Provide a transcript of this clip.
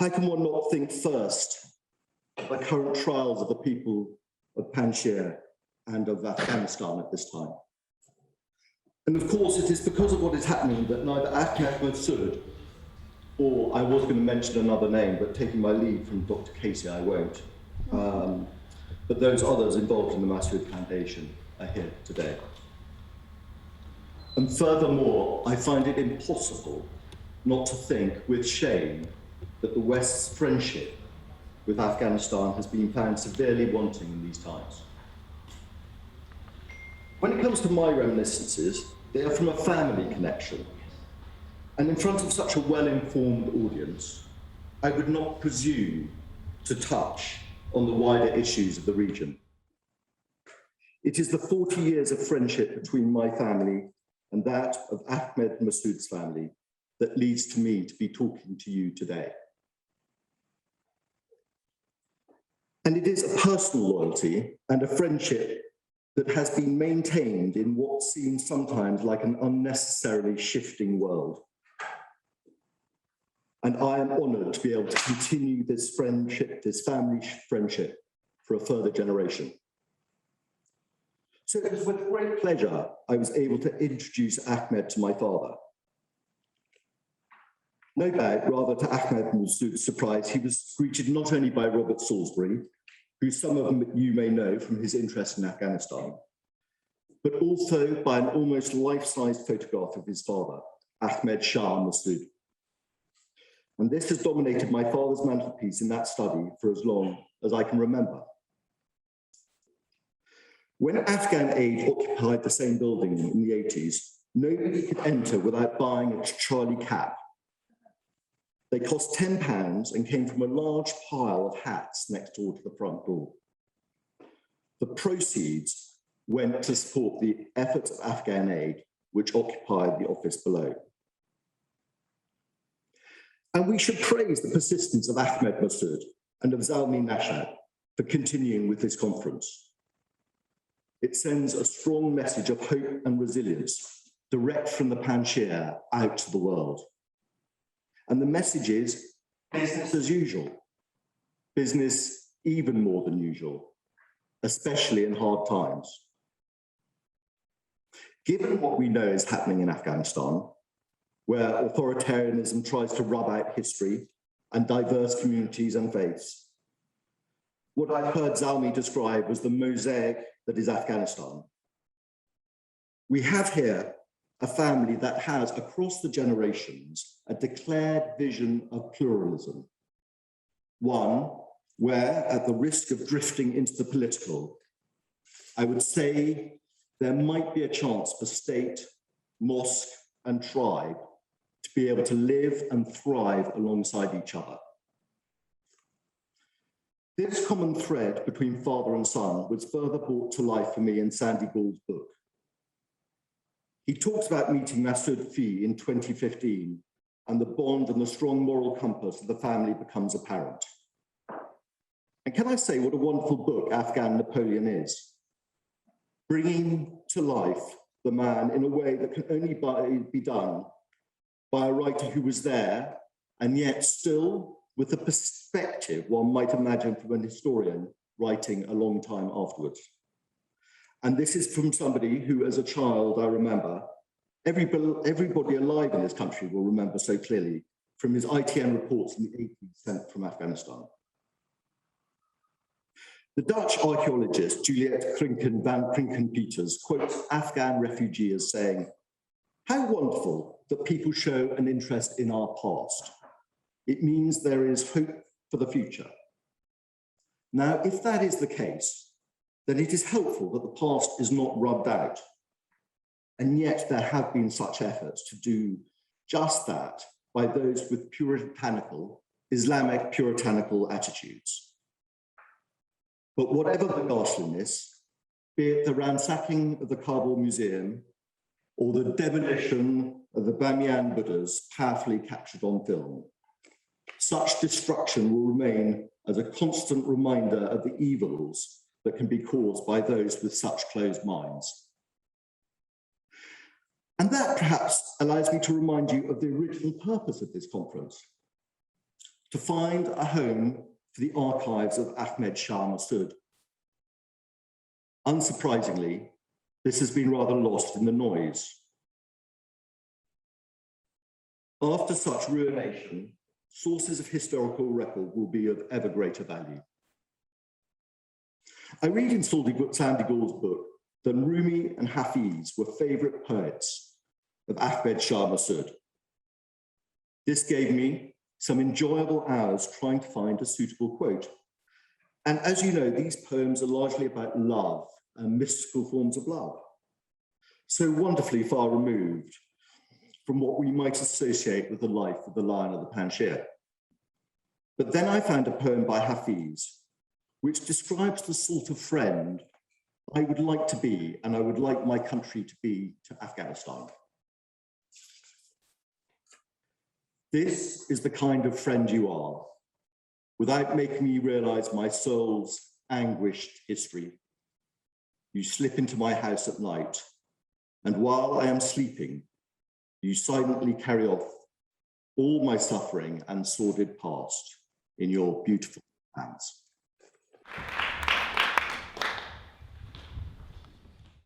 how can one not think first of the current trials of the people of Panjshir and of Afghanistan at this time? And of course, it is because of what is happening that neither Ahmed Massoud, or I was going to mention another name, but taking my lead from Dr. Casey, I won't, but those others involved in the Massoud Foundation are here today. And furthermore, I find it impossible not to think with shame that the West's friendship with Afghanistan has been found severely wanting in these times. When it comes to my reminiscences, they are from a family connection. And in front of such a well-informed audience, I would not presume to touch on the wider issues of the region. It is the 40 years of friendship between my family and that of Ahmed Massoud's family that leads to me to be talking to you today. And it is a personal loyalty and a friendship that has been maintained in what seems sometimes like an unnecessarily shifting world. And I am honoured to be able to continue this friendship, this family friendship, for a further generation. So it was with great pleasure I was able to introduce Ahmed to my father. No doubt, rather to Ahmed Massoud's surprise, he was greeted not only by Robert Salisbury, who some of you may know from his interest in Afghanistan, but also by an almost life-size photograph of his father, Ahmed Shah Massoud. And this has dominated my father's mantelpiece in that study for as long as I can remember. When Afghan aid occupied the same building in the 80s, nobody could enter without buying a Charlie cap. They cost £10 and came from a large pile of hats next door to the front door. The proceeds went to support the efforts of Afghan aid, which occupied the office below. And we should praise the persistence of Ahmed Massoud and of Zalmi Nashat for continuing with this conference. It sends a strong message of hope and resilience direct from the Panjshir out to the world. And the message is business as usual, business even more than usual, especially in hard times. Given what we know is happening in Afghanistan, where authoritarianism tries to rub out history and diverse communities and faiths, what I've heard Zalmi describe was the mosaic that is Afghanistan. We have here a family that has, across the generations, a declared vision of pluralism. One where, at the risk of drifting into the political, I would say there might be a chance for state, mosque, and tribe to be able to live and thrive alongside each other. This common thread between father and son was further brought to life for me in Sandy Gould's book. He talks about meeting Massoud Fi in 2015, and the bond and the strong moral compass of the family becomes apparent. And can I say what a wonderful book Afghan Napoleon is? Bringing to life the man in a way that can only be done by a writer who was there, and yet still with the perspective one might imagine from an historian writing a long time afterwards. And this is from somebody who, as a child, I remember, everybody alive in this country will remember so clearly from his ITN reports in the 80s sent from Afghanistan. The Dutch archaeologist Juliette Krinken van Krinken-Peters quotes Afghan refugees as saying, "How wonderful that people show an interest in our past. It means there is hope for the future." Now, if that is the case, then it is helpful that the past is not rubbed out. And yet there have been such efforts to do just that by those with puritanical, Islamic puritanical attitudes. But whatever the ghastliness, be it the ransacking of the Kabul Museum or the demolition of the Bamiyan Buddhas powerfully captured on film, such destruction will remain as a constant reminder of the evils that can be caused by those with such closed minds. And that perhaps allows me to remind you of the original purpose of this conference. to find a home for the archives of Ahmed Shah Massoud. Unsurprisingly, this has been rather lost in the noise. After such ruination, sources of historical record will be of ever greater value. I read in Sandy Gould's book that Rumi and Hafiz were favorite poets of Ahmed Shah Massoud. This gave me some enjoyable hours trying to find a suitable quote. And as you know, these poems are largely about love and mystical forms of love, so wonderfully far removed from what we might associate with the life of the Lion of the Panjshir. But then I found a poem by Hafiz, which describes the sort of friend I would like to be, and I would like my country to be, to Afghanistan. This is the kind of friend you are, without making me realize my soul's anguished history. You slip into my house at night, and while I am sleeping, you silently carry off all my suffering and sordid past in your beautiful hands.